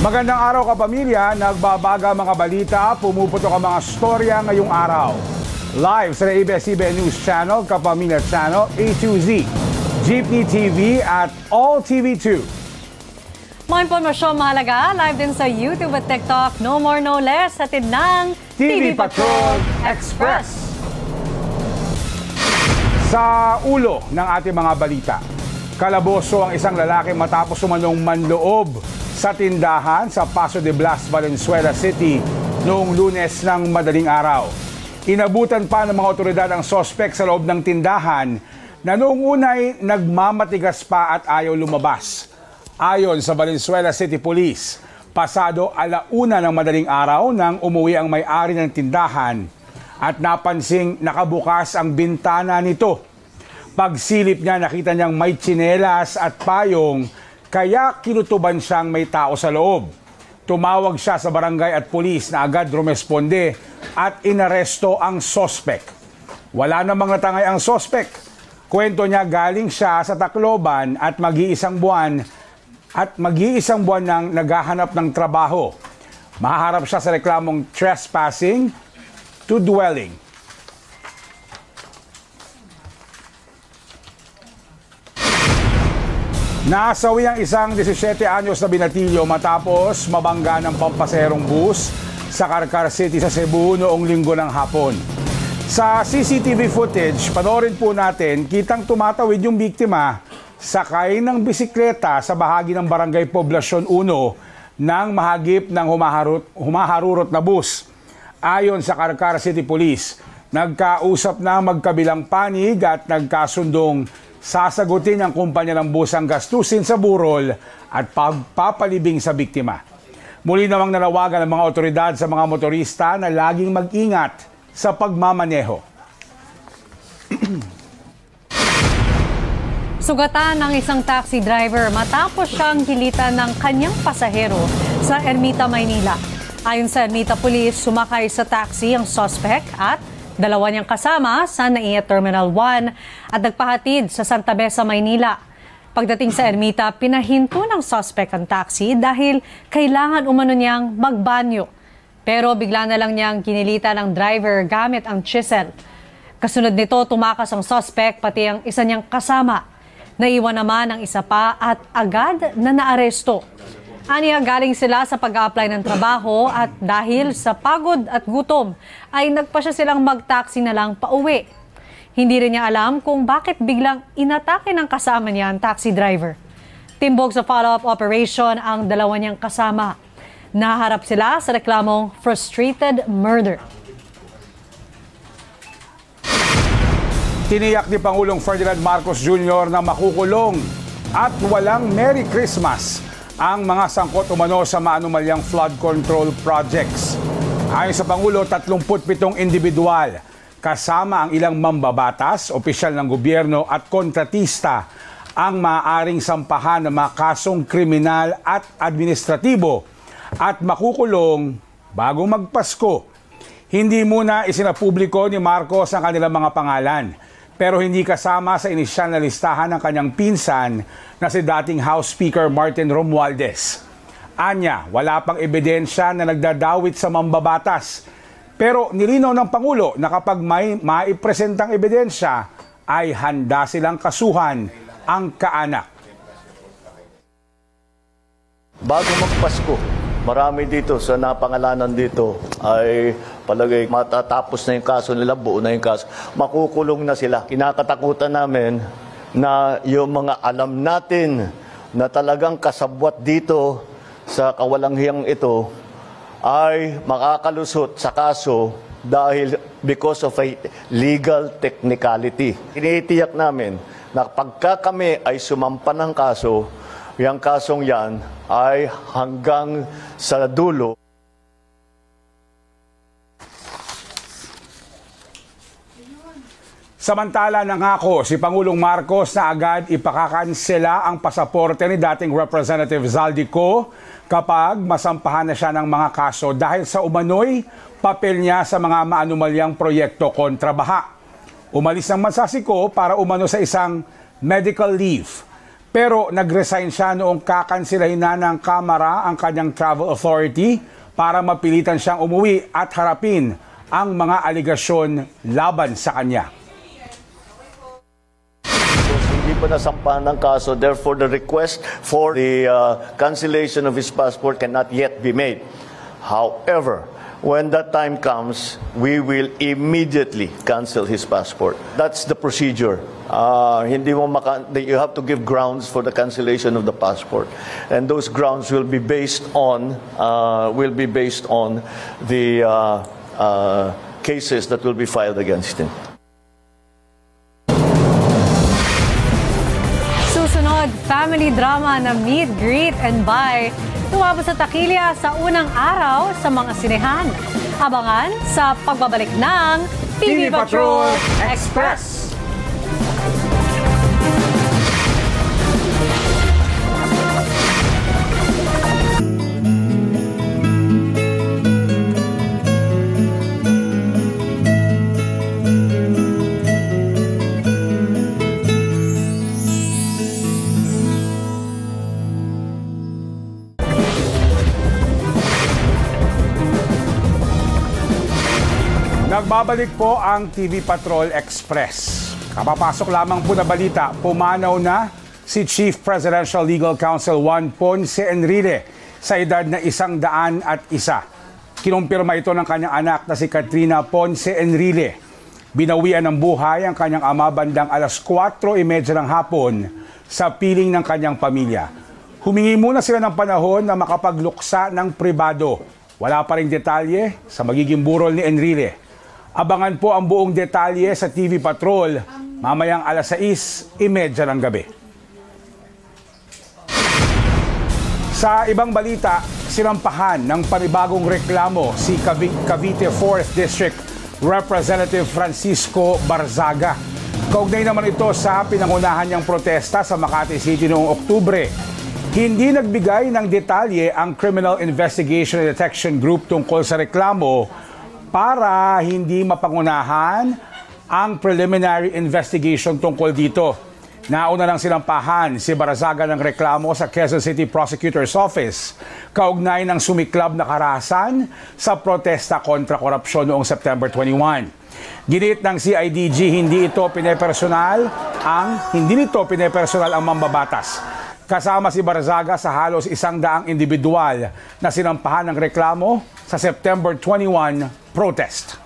Magandang araw kapamilya, nagbabaga mga balita, pumuputok ang mga storya ngayong araw. Live sa ABS-CBN News Channel, Kapamilya Channel, A2Z, Jeepney TV at All TV2. Mga impormasyong mahalaga, live din sa YouTube at TikTok, no more no less, hatid ng TV Patrol Express. Sa ulo ng ating mga balita, kalaboso ang isang lalaki matapos umanong manloob sa tindahan sa Paso de Blas, Valenzuela City noong Lunes ng madaling araw. Inabutan pa ng mga otoridad ang sospek sa loob ng tindahan na noong unay nagmamatigas pa at ayaw lumabas. Ayon sa Valenzuela City Police, pasado 1:00 ng madaling araw nang umuwi ang may-ari ng tindahan at napansing nakabukas ang bintana nito. Pagsilip niya, nakita niyang may tsinelas at payong, kaya kinutuban siyang may tao sa loob. Tumawag siya sa barangay at pulis na agad rumesponde at inaresto ang sospek. Wala namang natangay ang sospek. Kwento niya galing siya sa Tacloban at mag-iisang buwan nang naghahanap ng trabaho. Mahaharap siya sa reklamong trespassing to dwelling. Nasawi ang isang 17 anyos na binatilyo matapos mabangga ng pampaserong bus sa Carcar City sa Cebu noong linggo ng hapon. Sa CCTV footage, panoorin po natin, kitang tumatawid yung biktima sakay ng bisikleta sa bahagi ng Barangay Poblacion 1 nang mahagip ng humaharurot na bus. Ayon sa Carcar City Police, nagkausap na magkabilang panig at nagkasundong sasagutin ang kumpanya ng bus ang gastusin sa burol at pagpapalibing sa biktima. Muli namang nanawagan ng mga otoridad sa mga motorista na laging mag-ingat sa pagmamaneho. Sugatan ng isang taxi driver matapos siyang hilitan ng kanyang pasahero sa Ermita, Maynila. Ayon sa Ermita Police, sumakay sa taxi ang suspect at dalawa niyang kasama sa NAIA Terminal 1 at nagpahatid sa Santa Mesa, Maynila. Pagdating sa Ermita, pinahinto ng suspect ang taxi dahil kailangan umano niyang magbanyo. Pero bigla na lang niyang ginilita ng driver gamit ang chisel. Kasunod nito, tumakas ang suspect pati ang isa niyang kasama. Naiwan naman ang isa pa at agad na naaresto. Aniya, galing sila sa pag-a-apply ng trabaho at dahil sa pagod at gutom ay nagpasya silang mag-taxi na lang pauwi. Hindi rin niya alam kung bakit biglang inatake ng kasama niya ang taxi driver. Timbog sa follow-up operation ang dalawa niyang kasama. Naharap sila sa reklamong frustrated murder. Tiniyak ni Pangulong Ferdinand Marcos Jr. na makukulong at walang Merry Christmas ang mga sangkot umano sa maanumalyang flood control projects. Ayon sa Pangulo, 37 individual, kasama ang ilang mambabatas, opisyal ng gobyerno at kontratista ang maaaring sampahan ng mga kasong kriminal at administratibo at makukulong bago magpasko. Hindi muna isinapubliko ni Marcos ang kanilang mga pangalan, pero hindi kasama sa inisyal na listahan ng kanyang pinsan na si dating House Speaker Martin Romualdez. Anya, wala pang ebidensya na nagdadawit sa mambabatas. Pero nilinaw ng Pangulo na kapag may maipresentang ebidensya, ay handa silang kasuhan ang kaanak. Bago magpasko, marami dito sa napangalanan dito ay palagay matatapos na yung kaso nila, buo na yung kaso. Makukulong na sila. Kinakatakutan namin na yung mga alam natin na talagang kasabwat dito sa kawalanghiyang ito ay makakalusot sa kaso dahil because of a legal technicality. Tinitiyak namin na pagka kami ay sumampa ng kaso, yung kasong yan ay hanggang sa dulo. Samantala, nangako si Pangulong Marcos na agad ipakakansela ang pasaporte ni dating Representative Zaldico kapag masampahan na siya ng mga kaso dahil sa umano'y papel niya sa mga maanumalyang proyekto kontra baha. Umalis ng mansasiko para umano sa isang medical leave. Pero nag-resign siya noong kakansilahin na ng Kamara ang kanyang travel authority para mapilitan siyang umuwi at harapin ang mga aligasyon laban sa kanya. Hindi pa nasampahan ng kaso, therefore the request for the cancellation of his passport cannot yet be made. However, when that time comes, we will immediately cancel his passport. That's the procedure. You have to give grounds for the cancellation of the passport, and those grounds will be based on the cases that will be filed against him. Susunod, family drama na meet, greet, and buy. Tumabos sa takilya sa unang araw sa mga sinehan. Abangan sa pagbabalik ng TV Patrol Express. Nagbabalik po ang TV Patrol Express. Kapapasok lamang po na balita, pumanaw na si Chief Presidential Legal Counsel Juan Ponce Enrile sa edad na 101. Kinumpirma ito ng kanyang anak na si Katrina Ponce Enrile. Binawian ng buhay ang kanyang ama bandang alas 4:30 ng hapon sa piling ng kanyang pamilya. Humingi muna sila ng panahon na makapagluksa ng pribado. Wala pa ring detalye sa magiging burol ni Enrile. Abangan po ang buong detalye sa TV Patrol mamayang alas 6:30 ng gabi. Sa ibang balita, sinampahan ng panibagong reklamo si Cavite 4th District Representative Francisco Barzaga. Kaugnay naman ito sa pinangunahan niyang protesta sa Makati City noong Oktubre. Hindi nagbigay ng detalye ang Criminal Investigation and Detection Group tungkol sa reklamo para hindi mapangunahan ang preliminary investigation tungkol dito. Nauna lang sinampahan si Barzaga ng reklamo sa Quezon City Prosecutor's Office kaugnay ng sumiklab na karahasan sa protesta kontra korupsyon noong September 21. Ginit ng CIDG hindi nito pinepersonal ang mambabatas. Kasama si Barzaga sa halos 100 individual na sinampahan ng reklamo sa September 21 protest.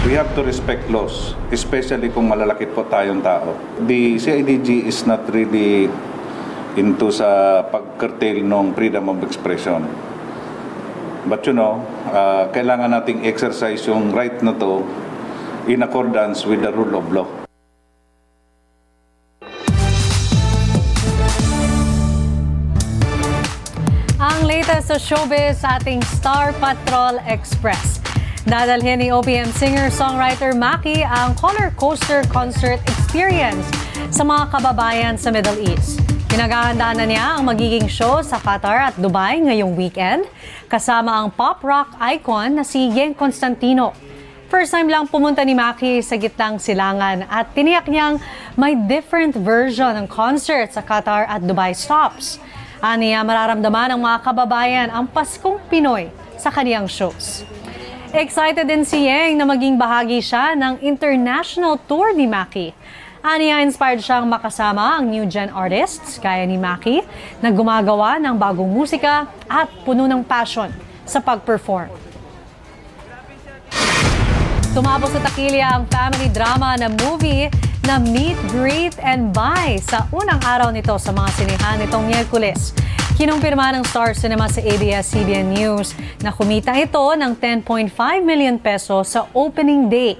We have to respect laws, especially kung malalakit po tayong tao. The CIDG is not really into sa pag-curtail ng freedom of expression. But kailangan nating exercise yung right na to in accordance with the rule of law. Ang latest sa showbiz sa ating Star Patrol Express. Dadalhin ni OPM singer-songwriter Maki ang Roller Coaster Concert Experience sa mga kababayan sa Middle East. Pinaghahandaan na niya ang magiging show sa Qatar at Dubai ngayong weekend, kasama ang pop-rock icon na si Yeng Constantino. First time lang pumunta ni Maki sa gitnang silangan at tiniyak niyang may different version ng concert sa Qatar at Dubai stops. Aniya mararamdaman ng mga kababayan ang Paskong Pinoy sa kaniyang shows. Excited din si Yeng na maging bahagi siya ng international tour ni Maki. Aniya inspired siyang makasama ang new gen artists gaya ni Maki na gumagawa ng bagong musika at puno ng passion sa pag-perform. Tumabos sa takilya ang family drama na movie na Meet, Greet, and Buy sa unang araw nito sa mga sinehan nitong Miyerkules. Kinumpirma ng Star Cinema sa ABS-CBN News na kumita ito ng 10.5 million pesos sa opening day.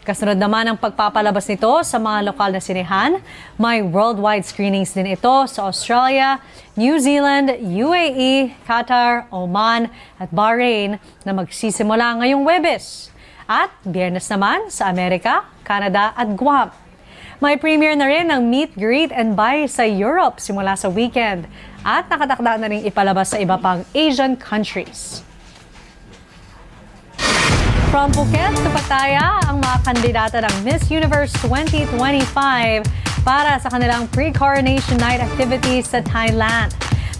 Kasunod naman ang pagpapalabas nito sa mga lokal na sinehan. May worldwide screenings din ito sa Australia, New Zealand, UAE, Qatar, Oman at Bahrain na magsisimula ngayong Huwebes. At Biyernes naman sa Amerika, Canada at Guam. May premiere na rin ng Meet, Greet, and Buy sa Europe simula sa weekend at nakatakda na rin ipalabas sa iba pang Asian countries. From Phuket to Pattaya, ang mga kandidata ng Miss Universe 2025 para sa kanilang pre-coronation night activities sa Thailand.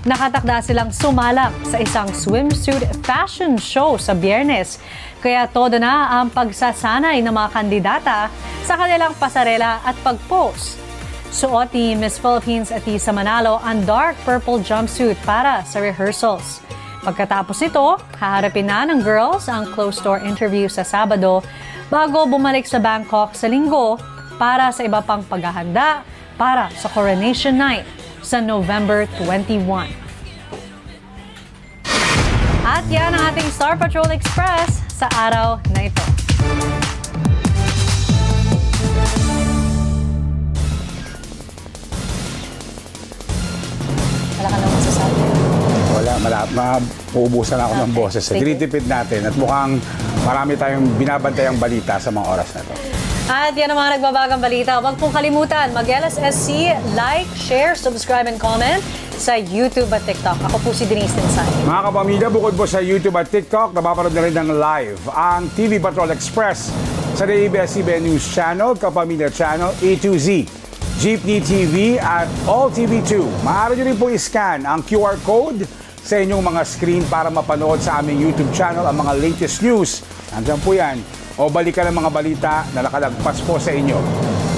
Nakatakda silang sumalak sa isang swimsuit fashion show sa Biyernes. Kaya todo na ang pagsasanay ng mga kandidata sa kanilang pasarela at pag-pose. Suot ni Miss Philippines Atisa Manalo ang dark purple jumpsuit para sa rehearsals. Pagkatapos nito, haharapin na ng girls ang closed-door interview sa Sabado bago bumalik sa Bangkok sa Linggo para sa iba pang paghahanda para sa Coronation Night sa November 21. At yan ang ating Star Patrol Express sa araw na ito. Wala ka na masasabi? Wala, mauubusan ako ng boses. Tinitipid natin at mukhang marami tayong binabantayang balita sa mga oras na ito. At yan ang mga nagbabagang balita. Huwag pong kalimutan, mag-LSSC, like, share, subscribe, and comment sa YouTube at TikTok. Ako po si Denise Tinsay. Mga kapamilya, bukod po sa YouTube at TikTok, napapanood na rin ng live ang TV Patrol Express sa ABS-CBN News Channel, Kapamilya Channel, A2Z, Jeepney TV at All TV2. Maaari nyo rin po i-scan ang QR code sa inyong mga screen para mapanood sa aming YouTube channel ang mga latest news. Nandiyan po yan. O balikan ang mga balita na nakalagpas po sa inyo.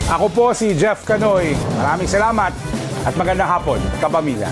Ako po si Jeff Canoy. Maraming salamat at magandang hapon, kapamilya.